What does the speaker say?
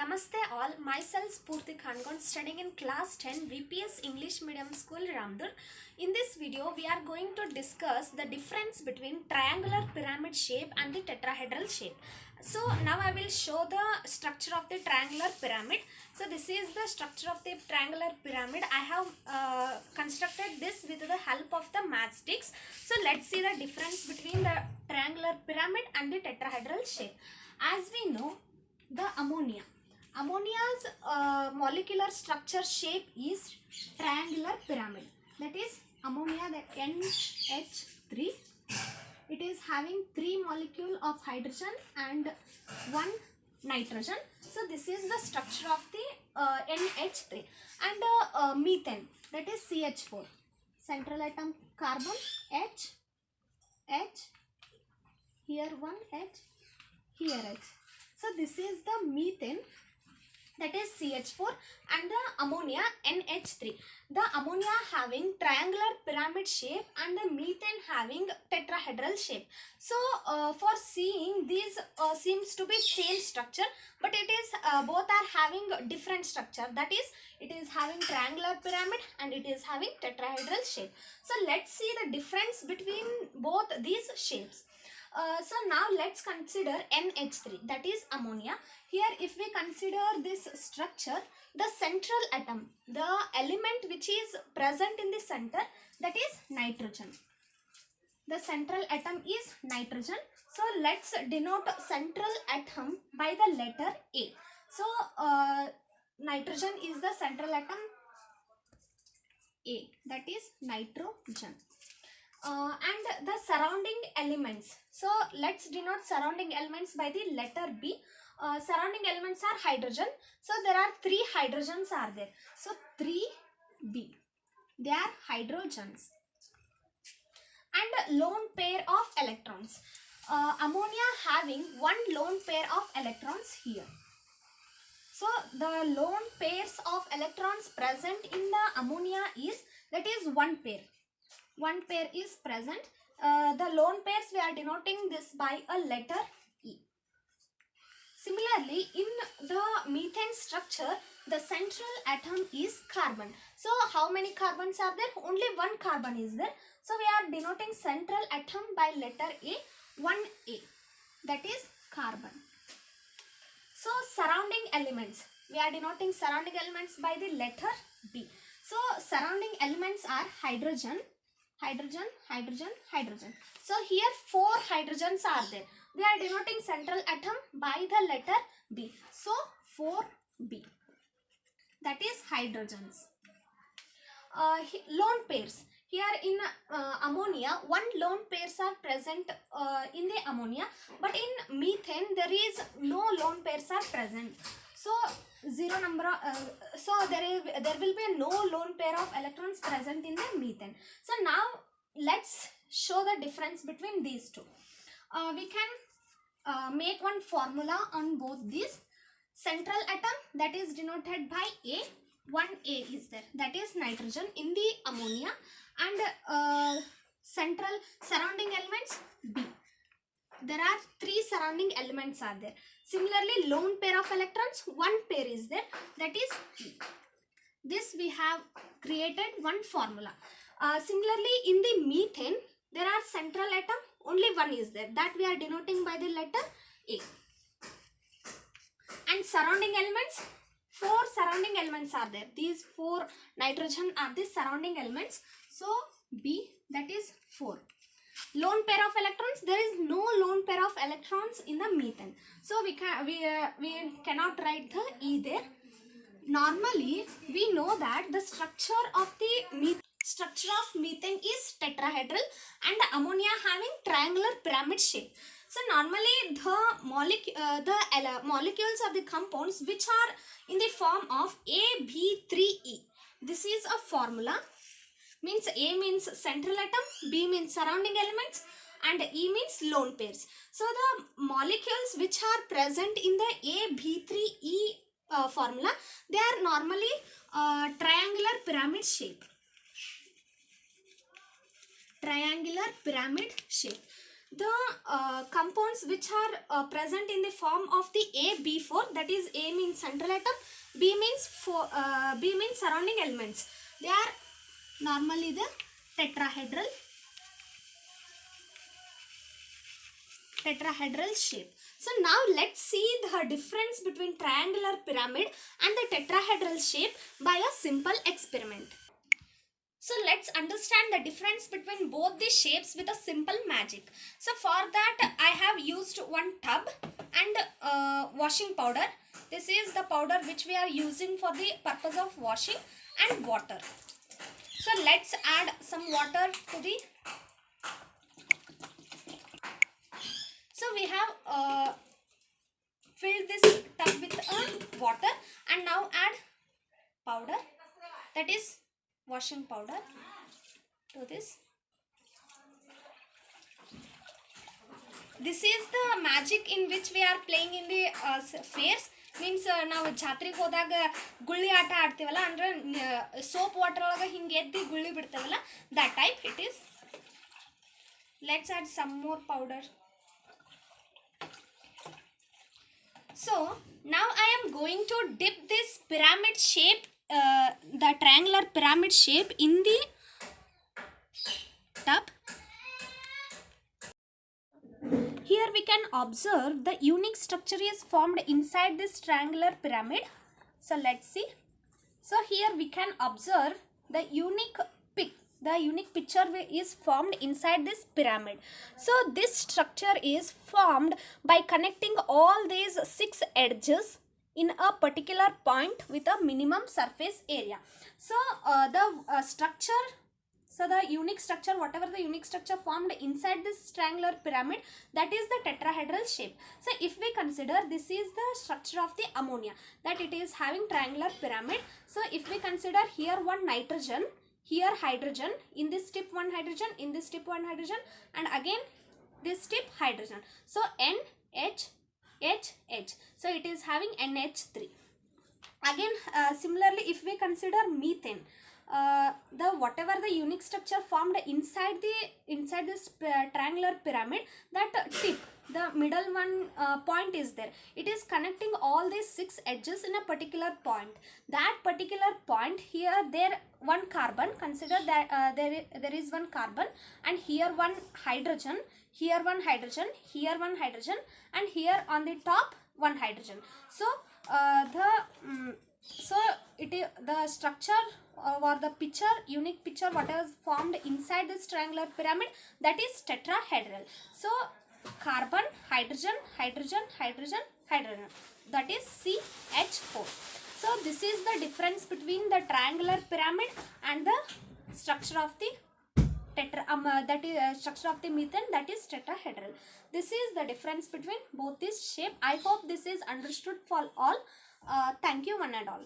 Namaste all, myself Spurti Khangon, studying in class 10 VPS English Medium School Ramdur. In this video we are going to discuss the difference between triangular pyramid shape and the tetrahedral shape. So now I will show the structure of the triangular pyramid. So this is the structure of the triangular pyramid. I have constructed this with the help of the matchsticks. So let's see the difference between the triangular pyramid and the tetrahedral shape. As we know, the ammonia's molecular structure shape is triangular pyramid. That is ammonia, the NH3. It is having 3 molecules of hydrogen and 1 nitrogen. So this is the structure of the NH3. And methane, that is CH4. Central atom carbon, H, here 1 H, here H. So this is the methane, that is CH4, and the ammonia NH3. The ammonia having triangular pyramid shape and the methane having tetrahedral shape. So for seeing these seems to be same structure, but it is both are having different structure. That is, it is having triangular pyramid and it is having tetrahedral shape. So let's see the difference between both these shapes. So now let's consider NH3, that is ammonia. Here if we consider this structure, the central atom, the element which is present in the center, that is nitrogen. The central atom is nitrogen. So let's denote central atom by the letter A. So nitrogen is the central atom A, that is nitrogen. And the surrounding elements. So let's denote surrounding elements by the letter B. Surrounding elements are hydrogen. So there are 3 hydrogens are there. So 3B. They are hydrogens. And lone pair of electrons. Ammonia having 1 lone pair of electrons here. So the lone pairs of electrons present in the ammonia is, that is 1 pair. 1 pair is present. The lone pairs we are denoting this by a letter E. Similarly, in the methane structure, the central atom is carbon. So how many carbons are there? Only 1 carbon is there. So we are denoting central atom by letter A, 1A. That is carbon. So surrounding elements, we are denoting surrounding elements by the letter B. So surrounding elements are hydrogen, hydrogen, hydrogen, hydrogen. So here 4 hydrogens are there. We are denoting central atom by the letter B. So 4B. That is hydrogens. Lone pairs. Here in ammonia, 1 lone pairs are present in the ammonia, but in methane there is no lone pairs are present. So zero number. So there will be no lone pair of electrons present in the methane. So now let's show the difference between these two. We can make one formula on both these. Central atom, that is denoted by A. 1A is there, that is nitrogen in the ammonia, and central surrounding elements B. There are 3 surrounding elements are there. Similarly, lone pair of electrons, 1 pair is there, that is E. This we have created one formula. Similarly, in the methane, there are central atom, only 1 is there, that we are denoting by the letter A. And surrounding elements, 4 surrounding elements are there. These 4 nitrogen are the surrounding elements. So B, that is 4. Lone pair of electrons, there is no lone pair of electrons in the methane. So we cannot write the E there. Normally, we know that the structure of methane is tetrahedral and ammonia having triangular pyramid shape. So normally the molecules of the compounds which are in the form of AB3E. This is a formula. Means A means central atom, B means surrounding elements, and E means lone pairs. So the molecules which are present in the AB3E formula, they are normally triangular pyramid shape. Triangular pyramid shape. the compounds which are present in the form of the AB4, that is A means central atom, B means surrounding elements. They are normally the tetrahedral shape. So now let's see the difference between triangular pyramid and the tetrahedral shape by a simple experiment. So let's understand the difference between both the shapes with a simple magic. So for that I have used one tub and washing powder. This is the powder which we are using for the purpose of washing, and water. So let's add some water to the. So we have filled this tub with water, and now add powder, that is washing powder, to this. This is the magic in which we are playing in the fairs. Means ನಾವು ಜಾತ್ರೆಗೆ ಹೋದಾಗ ಗುಳ್ಳಿ ಆಟ ಆಡ್ತೀವಲ್ಲ, ಅಂದ್ರೆ soap water ಒಳಗೆ ಹಿಂಗೆ ಎದ್ದಿ ಗುಳ್ಳಿ ಬಿಡ್ತೇವಲ್ಲ, that type it is. Let's add some more powder. So now I am going to dip this pyramid shape, the triangular pyramid shape, in the tub. Here we can observe the unique structure is formed inside this triangular pyramid. So let's see. So here we can observe the unique picture is formed inside this pyramid. So this structure is formed by connecting all these 6 edges in a particular point with a minimum surface area. So the unique structure, whatever the unique structure formed inside this triangular pyramid, that is the tetrahedral shape. So if we consider, this is the structure of the ammonia, that it is having triangular pyramid. So if we consider here one nitrogen, here hydrogen, in this tip one hydrogen, in this tip one hydrogen, and again this tip hydrogen. So NH. So it is having NH3. Again similarly, if we consider methane, the whatever the unique structure formed inside this triangular pyramid, that tip, the middle one point is there. It is connecting all these 6 edges in a particular point. That particular point, here there one carbon, consider that there is one carbon, and here one hydrogen, here one hydrogen, here one hydrogen, and here on the top one hydrogen. So the structure or the unique picture whatever is formed inside this triangular pyramid, that is tetrahedral. So carbon, hydrogen, hydrogen, hydrogen, hydrogen, that is CH4. So this is the difference between the triangular pyramid and the structure of the structure of the methane, that is tetrahedral. This is the difference between both this shape. I hope this is understood for all. Thank you one and all.